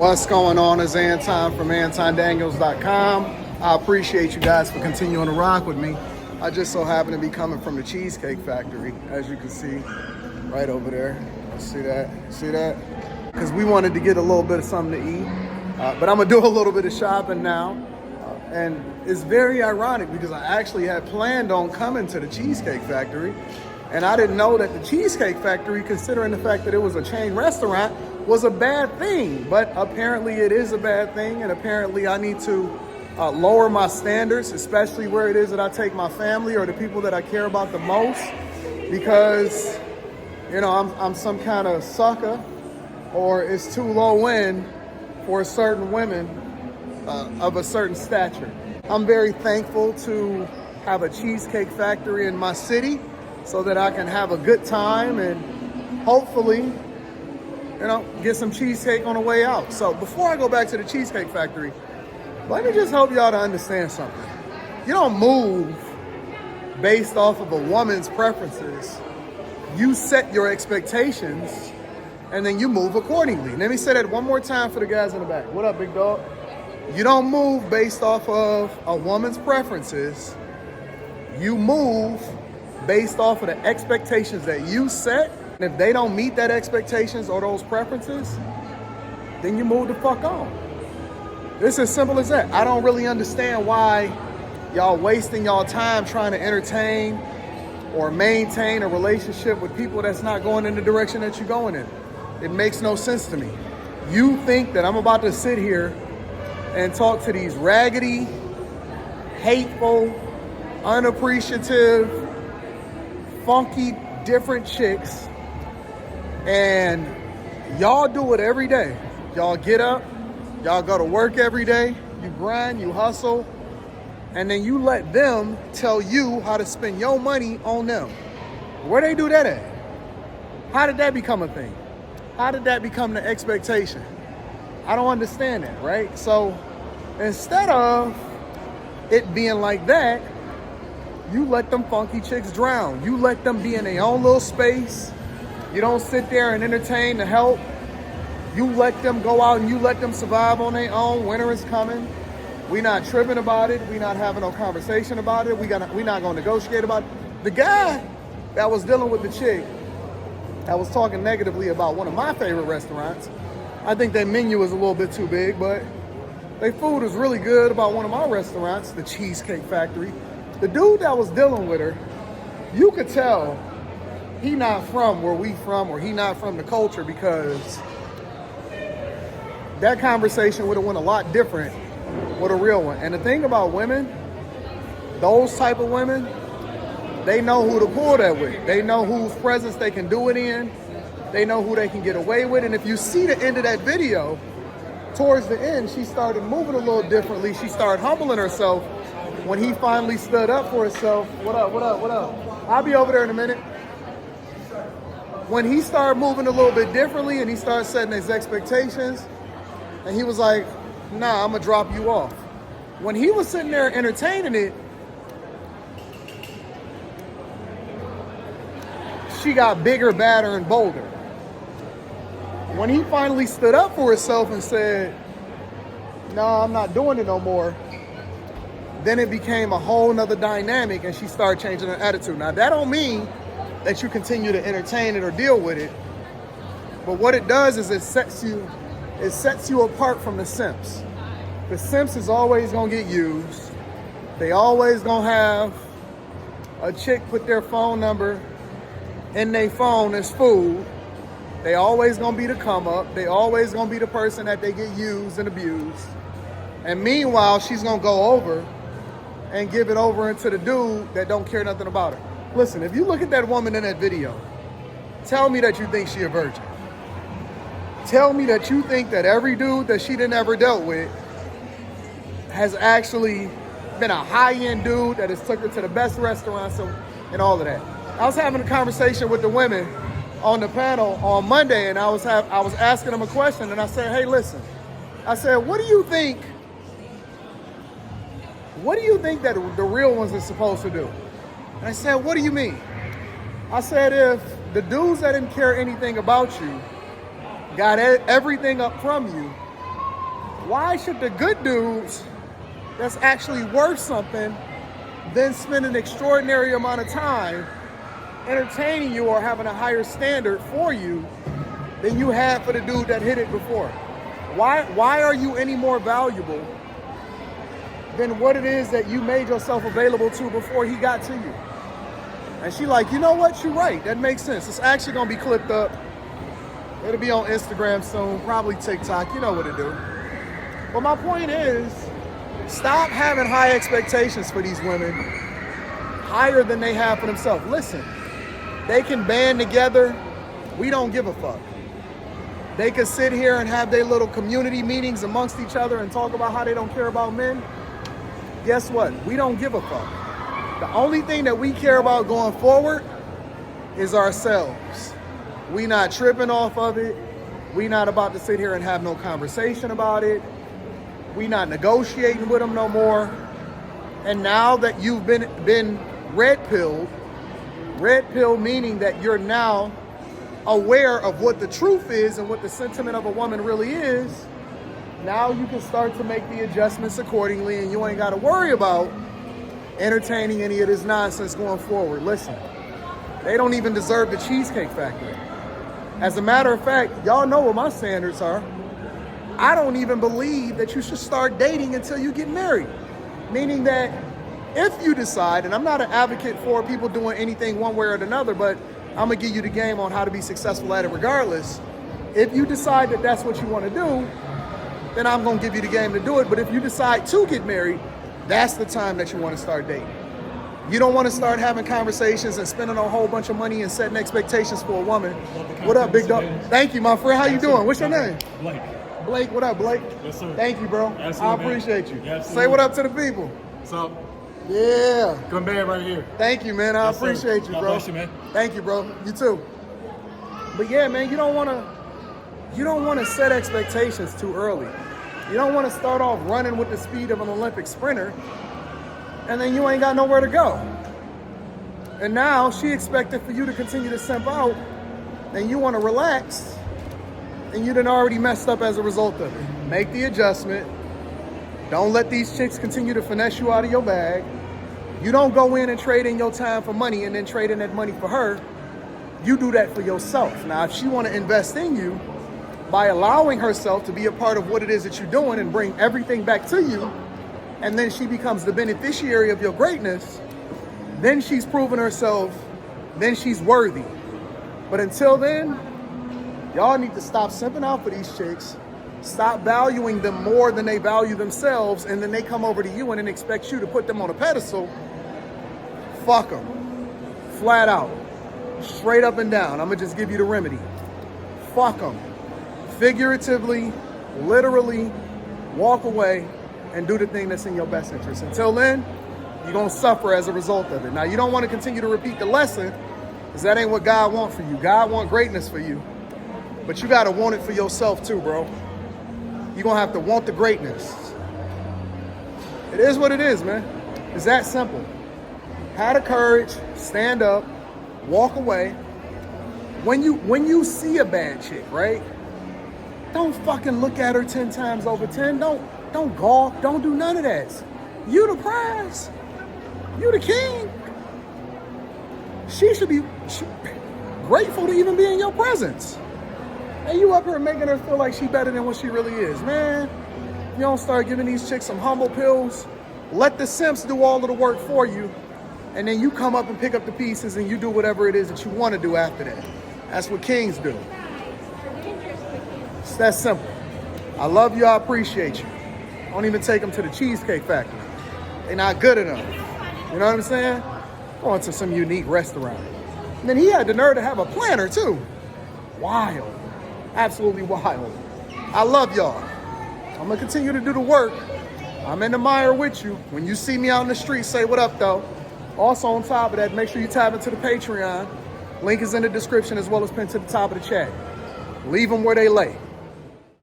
What's going on? It's Anton from AntonDaniels.com. I appreciate you guys for continuing to rock with me. I just so happen to be coming from the Cheesecake Factory, as you can see right over there. See that? See that? Because we wanted to get a little bit of something to eat. But I'm going to do a little bit of shopping now. And it's very ironic because I actually had planned on coming to the Cheesecake Factory. And I didn't know that the Cheesecake Factory, considering the fact that it was a chain restaurant, was a bad thing. But apparently it is a bad thing. And apparently I need to lower my standards, especially where it is that I take my family or the people that I care about the most. Because, you know, I'm some kind of sucker, or it's too low end for certain women of a certain stature. I'm very thankful to have a Cheesecake Factory in my city so that I can have a good time and hopefully, you know, get some cheesecake on the way out. So before I go back to the Cheesecake Factory, let me just help y'all to understand something. You don't move based off of a woman's preferences. You set your expectations and then you move accordingly. Let me say that one more time for the guys in the back. What up, big dog? You don't move based off of a woman's preferences. You move based off of the expectations that you set. And if they don't meet that expectations or those preferences, then you move the fuck on. It's as simple as that. I don't really understand why y'all wasting y'all time trying to entertain or maintain a relationship with people that's not going in the direction that you're going in. It makes no sense to me. You think that I'm about to sit here and talk to these raggedy, hateful, unappreciative, funky, different chicks, and y'all do it every day. Y'all get up, y'all go to work every day, you grind, you hustle, and then you let them tell you how to spend your money on them. Where they do that at? How did that become a thing? How did that become the expectation? I don't understand that, right? So instead of it being like that, you let them funky chicks drown. You let them be in their own little space. You don't sit there and entertain the help. You let them go out and you let them survive on their own. Winter is coming. We're not tripping about it. We're not having no conversation about it. We're not going to negotiate about it. The guy that was dealing with the chick that was talking negatively about one of my favorite restaurants, I think their menu is a little bit too big, but their food is really good about one of my restaurants, the Cheesecake Factory. The dude that was dealing with her, you could tell he not from where we from, or he not from the culture, because that conversation would have went a lot different with a real one. And the thing about women, those type of women, they know who to pull that with. They know whose presence they can do it in. They know who they can get away with. And if you see the end of that video, towards the end, she started moving a little differently. She started humbling herself when he finally stood up for herself. What up, what up, what up? I'll be over there in a minute. When he started moving a little bit differently and he started setting his expectations, and he was like, nah, I'm gonna drop you off. When he was sitting there entertaining it, she got bigger, badder, and bolder. When he finally stood up for himself and said, no, I'm not doing it no more, then it became a whole nother dynamic and she started changing her attitude. Now, that don't mean that you continue to entertain it or deal with it, but what it does is it sets you apart from the simps. The simps is always gonna get used. They always gonna have a chick put their phone number in their phone as food. They always gonna be the come up. They always gonna be the person that they get used and abused. And meanwhile, she's gonna go over and give it over into the dude that don't care nothing about her. Listen, if you look at that woman in that video, tell me that you think she a virgin. Tell me that you think that every dude that she done ever dealt with has actually been a high-end dude that has took her to the best restaurants and all of that. I was having a conversation with the women on the panel on Monday, and I was asking them a question, and I said, hey, listen. I said, what do you think that the real ones are supposed to do? And I said, what do you mean? I said, if the dudes that didn't care anything about you got everything up from you, Why should the good dudes that's actually worth something then spend an extraordinary amount of time entertaining you or having a higher standard for you than you had for the dude that hit it before? Why are you any more valuable than what it is that you made yourself available to before he got to you? And she like, you know what? You're right. That makes sense. It's actually going to be clipped up. It'll be on Instagram soon, probably TikTok. You know what to do. But my point is, stop having high expectations for these women, higher than they have for themselves. Listen, they can band together. We don't give a fuck. They can sit here and have their little community meetings amongst each other and talk about how they don't care about men. Guess what? We don't give a fuck. The only thing that we care about going forward is ourselves. We not tripping off of it. We not about to sit here and have no conversation about it. We not negotiating with them no more. And now that you've been red pill meaning that you're now aware of what the truth is and what the sentiment of a woman really is, now you can start to make the adjustments accordingly, and you ain't got to worry about entertaining any of this nonsense going forward. Listen, they don't even deserve the Cheesecake Factory. As a matter of fact, y'all know what my standards are. I don't even believe that you should start dating until you get married. Meaning that if you decide, and I'm not an advocate for people doing anything one way or another, but I'm gonna give you the game on how to be successful at it regardless. If you decide that that's what you wanna do, then I'm gonna give you the game to do it. But if you decide to get married, that's the time that you wanna start dating. You don't wanna start having conversations and spending a whole bunch of money and setting expectations for a woman. What up, big dog? Thank you, my friend. How you doing? What's your name? Blake. Blake, what up, Blake? Yes, sir. Thank you, bro. Absolutely, I appreciate you. Yeah, say what up to the people. What's up? Yeah. Good man right here. Thank you, man. I Yes, sir. appreciate you, God bro. bless you, man. Thank you, bro. You too. But yeah, man, you don't wanna set expectations too early. You don't wanna start off running with the speed of an Olympic sprinter, and then you ain't got nowhere to go. And now she expected for you to continue to simp out, and you wanna relax, and you done already messed up as a result of it. Make the adjustment. Don't let these chicks continue to finesse you out of your bag. You don't go in and trade in your time for money and then trade in that money for her. You do that for yourself. Now, if she want to invest in you by allowing herself to be a part of what it is that you're doing and bring everything back to you, and then she becomes the beneficiary of your greatness, then she's proven herself, then she's worthy. But until then, y'all need to stop simping out for these chicks. Stop valuing them more than they value themselves, and then they come over to you and then expect you to put them on a pedestal. Fuck them. Flat out. Straight up and down. I'm gonna just give you the remedy. Fuck them. Figuratively, literally, walk away and do the thing that's in your best interest. Until then, you're gonna suffer as a result of it. Now, you don't want to continue to repeat the lesson, because that ain't what God wants for you. God wants greatness for you. But you gotta want it for yourself too, bro. You're gonna have to want the greatness. It is what it is, man. It's that simple. Have the courage, stand up, walk away. When you see a bad chick, right? Don't fucking look at her 10 times over 10. Don't gawk. Don't do none of that. You the prize. You the king. She should be grateful to even be in your presence. And you up here making her feel like she better than what she really is, man. You don't start giving these chicks some humble pills. Let the simps do all of the work for you. And then you come up and pick up the pieces and you do whatever it is that you want to do after that. That's what kings do. It's that simple. I love you. I appreciate you. Don't even take them to the Cheesecake Factory. They're not good enough. You know what I'm saying? Going to some unique restaurant. And then he had the nerve to have a planner too. Wild. Absolutely wild. I love y'all. I'm gonna continue to do the work. I'm in the mire with you. When you see me out in the street, say what up though. Also on top of that, make sure you tap into the Patreon. Link is in the description as well as pinned to the top of the chat. Leave them where they lay.